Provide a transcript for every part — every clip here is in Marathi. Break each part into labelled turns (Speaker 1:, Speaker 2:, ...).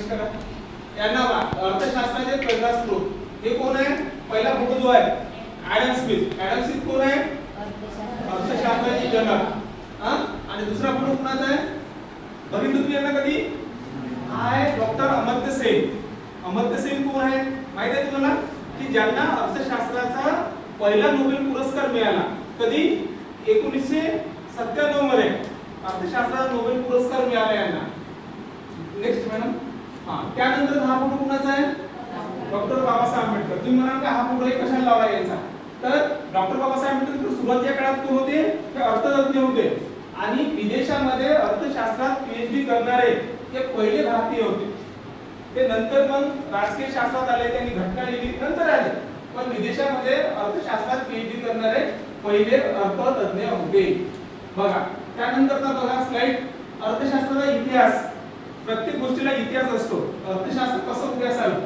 Speaker 1: यांना अर्थशास्त्राचे प्रेरणा स्रोत हे कोण आहे? पहिला फोटो जो आहे ॲडम स्मिथ. ॲडम स्मिथ कोण आहे? अर्थशास्त्राचे जनक. आणि दुसरा फोटो कोणाचा आहे? बघितलं तुम्ही यांना कधी? आहे डॉक्टर अमर्त्य सेन. अमर्त्य सेन कोण आहे माहिती आहे तुम्हाला? की ज्यांना अर्थशास्त्राचा पहिला नोबेल पुरस्कार मिळाला. कधी? 1997 मध्ये अर्थशास्त्राचा नोबेल पुरस्कार मिळाला यांना. Next madam. त्यानंतर हा फोटो कोणाचा आहे? डॉक्टर बाबासाहेब आंबेडकर. तुम्ही म्हणाल का हा फोटो कशाला लावला यांचा? तर डॉक्टर बाबासाहेब आंबेडकर सुरुवातीच्या काळात कोण होते? ते अर्थतज्ञ होते आणि विदेशामध्ये अर्थशास्त्रात पीएचडी करणारे हे पहिले भारतीय होते. ते नंतर मग राजकीय शास्त्रात आले, त्यांनी घटना लिहिली, नंतर आले. पण विदेशामध्ये अर्थशास्त्रात पीएचडी करणारे पहिले अर्थतज्ञ होते. बघा त्यानंतरचा बघा स्लाइड. अर्थशास्त्राचा इतिहास. प्रत्येक गोष्टीला इतिहास असतो. अर्थशास्त्र कसं उदयास आलं?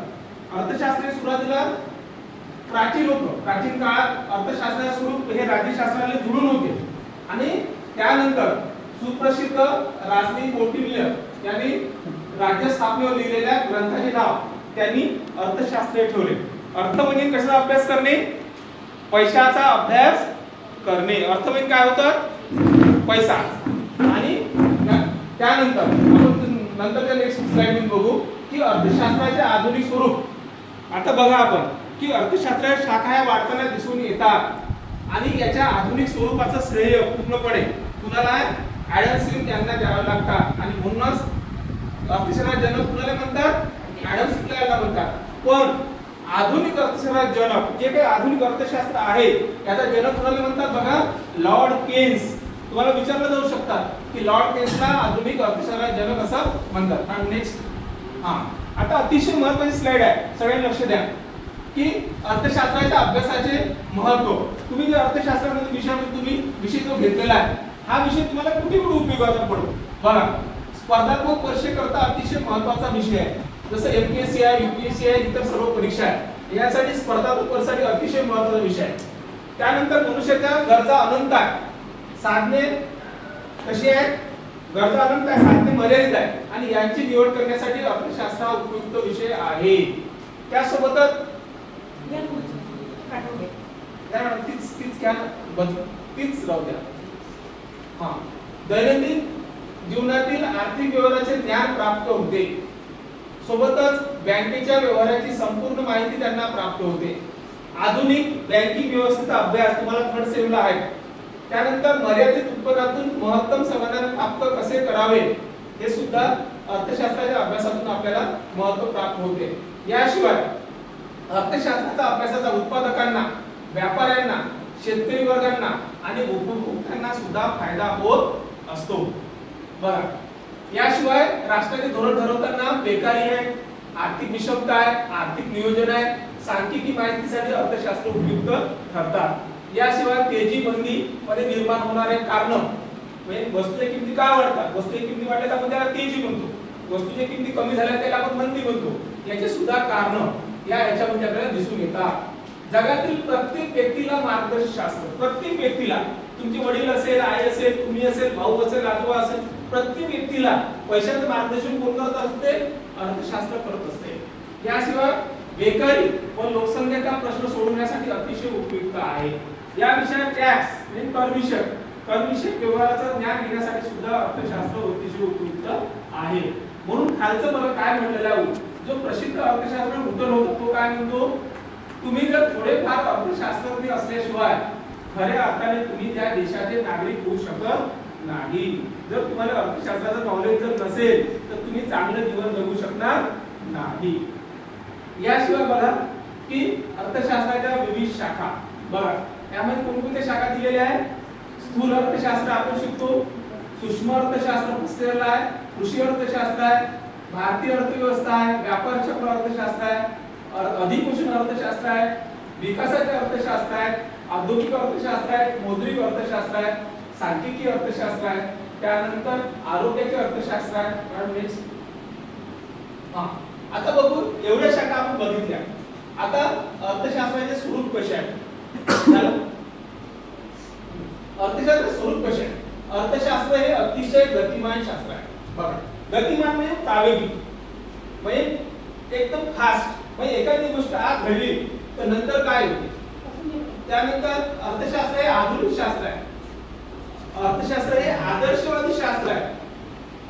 Speaker 1: अर्थशास्त्र सुरुवातीला प्राचीन होतं. प्राचीन काळात अर्थशास्त्राचे स्वरूप हे राज्यशास्त्राला जुळून होते आणि त्यानंतर सुप्रसिद्ध राजनी कौटिल्य यांनी राज्य स्थापनेवर लिहिलेल्या ग्रंथाचे नाव त्यांनी अर्थशास्त्र ठेवले. अर्थ म्हणजे कशाचा अभ्यास करणे? पैशाचा अभ्यास करणे. अर्थ म्हणजे काय होतं? पैसा. आणि त्यानंतर आपण नंतरच्या नेक्स्ट स्लाइड मध्ये बघू की अर्थशास्त्राचे आधुनिक स्वरूप. आता बघा आपण की अर्थशास्त्राच्या शाखा ह्या वाढताना दिसून येतात आणि याच्या आधुनिक स्वरूपाचं श्रेय पूर्णपणे कुणाला? ॲडम स्मिथ यांना द्यावं लागतात. आणि म्हणूनच अर्थशास्त्राचे जनक कुणाला म्हणतात? ॲडम स्मिथ यांना म्हणतात. पण आधुनिक अर्थशास्त्राचे जनक जे काही आधुनिक अर्थशास्त्र आहे याचा जनक कुणाला म्हणतात? बघा लॉर्ड केन्स. तुम्हाला विचारलं जाऊ शकतात की लॉर्ड केन्सला आधुनिक अर्थशास्त्राचे जनक असं म्हणतात. आणि नेक्स्ट आता अतिशय महत्त्वाची स्लाइड आहे, सगळ्यांनी लक्ष द्या की अर्थशास्त्राच्या अभ्यासाचे महत्त्व. तुम्ही जे अर्थशास्त्रामध्ये तुम्ही विषय जो घेतलेला आहे हा विषय तुम्हाला कुठे कुठे उपयोगाचा पडतो? बघा स्पर्धात्मक परीक्षेकरता अतिशय महत्त्वाचा विषय आहे. जसं एमपीएससी आहे, यूपीएससी आहे, इतर सर्व परीक्षा आहे यासाठी स्पर्धात्मक परीक्षेसाठी अतिशय महत्त्वाचा विषय आहे. त्यानंतर मनुष्याच्या गरजा अनंत आहे. साधने कशी आहेत? गरजा अनंत आहे, साधने मर्यादित आहे आणि यांची निवड करण्यासाठी अर्थशास्त्र हा उपयुक्त विषय आहे. त्यासोबतच तीच राहू द्या. दैनंदिन जीवनातील आर्थिक व्यवहाराचे ज्ञान प्राप्त होते. सोबतच बँकेच्या व्यवहाराची संपूर्ण माहिती त्यांना प्राप्त होते. आधुनिक बँकिंग व्यवस्थेचा अभ्यास तुम्हाला थर्ड सेमला आहे. त्यानंतर मर्यादित उत्पन्नातून महत्तम समाधान प्राप्त कसे करावे हे सुद्धा अर्थशास्त्राच्या अभ्यासातून आपल्याला महत्त्व प्राप्त होते. याशिवाय अर्थशास्त्राचा अभ्यासाचा उत्पादकांना, व्यापाऱ्यांना, शेतकरी वर्गांना आणि उपभोक्त्यांना सुद्धा फायदा होत असतो. बघा याशिवाय राष्ट्राचे धोरण ठरवताना बेकारी आहे, आर्थिक विषमता आहे, आर्थिक नियोजन आहे, सांख्यिकी माहितीसाठी अर्थशास्त्र उपयुक्त ठरतात. याशिवाय तेजी मंदी मध्ये निर्माण होणारे कारण म्हणजे वस्तूच्या किमती का वाढतात? वस्तूच्या किमती वाढल्या तर आपण त्याला तेजी म्हणतो. वस्तूच्या किमती कमी झाल्या त्याला आपण मंदी म्हणतो. याचे सुद्धा कारण याच्यामध्ये आपल्याला दिसून येतात. जगातील प्रत्येक व्यक्तीला मार्गदर्शक शास्त्र, प्रत्येक व्यक्तीला, तुमचे वडील असेल, आई असेल, तुम्ही असेल, भाऊ असेल, आजोबा असेल, प्रत्येक व्यक्तीला पैशाचं मार्गदर्शन कोण करत असते? अर्थशास्त्र करत असते. याशिवाय बेकारी व लोकसंख्येचा प्रश्न सोडवण्यासाठी अतिशय उपयुक्त आहे. या विषयात टॅक्स म्हणजे करविषयक व्यवहाराचं ज्ञान घेण्यासाठी सुद्धा अर्थशास्त्र अतिशय उपयुक्त आहे. म्हणून खालचं बघा काय म्हटलेलं आहे. जो प्रसिद्ध अर्थशास्त्र उत्तर होतो तो काय म्हणतो? तुम्ही जर थोडेफार अर्थशास्त्रज्ञ असल्याशिवाय खऱ्या अर्थाने तुम्ही त्या देशाचे नागरिक होऊ शकत नाही. जर तुम्हाला अर्थशास्त्राचं नॉलेज जर नसेल तर तुम्ही चांगलं जीवन जगू शकणार नाही. याशिवाय बघा की अर्थशास्त्राच्या विविध शाखा. बघा यामध्ये कोणकोणत्या शाखा दिलेल्या आहेत? स्थूल अर्थशास्त्र आपण शिकतो, सूक्ष्म अर्थशास्त्र पुस्तकाला आहे, कृषी अर्थशास्त्र आहे, भारतीय अर्थव्यवस्था आहे, व्यापार चक्र अर्थशास्त्र आहे, अधिकोषण अर्थशास्त्र आहे, विकासाचे अर्थशास्त्र आहे, औद्योगिक अर्थशास्त्र आहे, मौद्रिक अर्थशास्त्र आहे, सांख्यिकी अर्थशास्त्र आहे, त्यानंतर आरोग्याचे अर्थशास्त्र आहे. नेक्स्ट आता बघू एवढ्या शाखा आपण बघितल्या. आता अर्थशास्त्राचे स्वरूप कसे आहे? अर्थशास्त्र स्वरूप कसे आहे? अर्थशास्त्र हे अतिशय गतिमान शास्त्र आहे. बघा गतिमान म्हणजे प्रायोगिक. म्हणजे एकदम फास्ट, म्हणजे एखादी गोष्ट आज घडली तर नंतर काय होते. त्यानंतर अर्थशास्त्र हे आधुनिक शास्त्र आहे. अर्थशास्त्र हे आदर्शवादी शास्त्र आहे.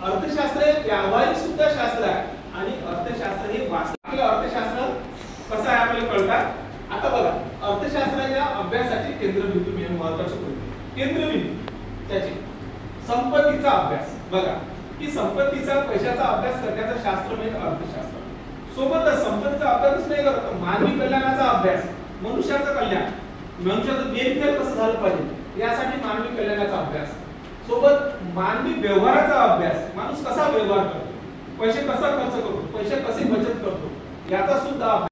Speaker 1: अर्थशास्त्र हे व्यावहारिक सुद्धा शास्त्र आहे आणि अर्थशास्त्र हे वास्तविक. अर्थशास्त्र कसं आहे आपल्याला कळतात. आता बघा, अर्थशास्त्राच्या अभ्यासाचे केंद्रबिंदू मी महत्त्वाचे बोलतो. केंद्रबिंदू त्याचे संपत्तीचा अभ्यास. बघा की संपत्तीचा पैशाचा अभ्यास करण्याचं शास्त्र म्हणजे अर्थशास्त्र. सोबतच संपत्तीचा अभ्यासच नाही करत, मानवी कल्याणाचा अभ्यास, मनुष्याचं कल्याण, मनुष्याचं वेलफेअर कसं झालं पाहिजे यासाठी मानवी कल्याणाचा अभ्यास, सोबत मानवी व्यवहाराचा अभ्यास, माणूस कसा व्यवहार करतो, पैसे कसा खर्च करतो, पैसे कसे बचत करतो याचा सुद्धा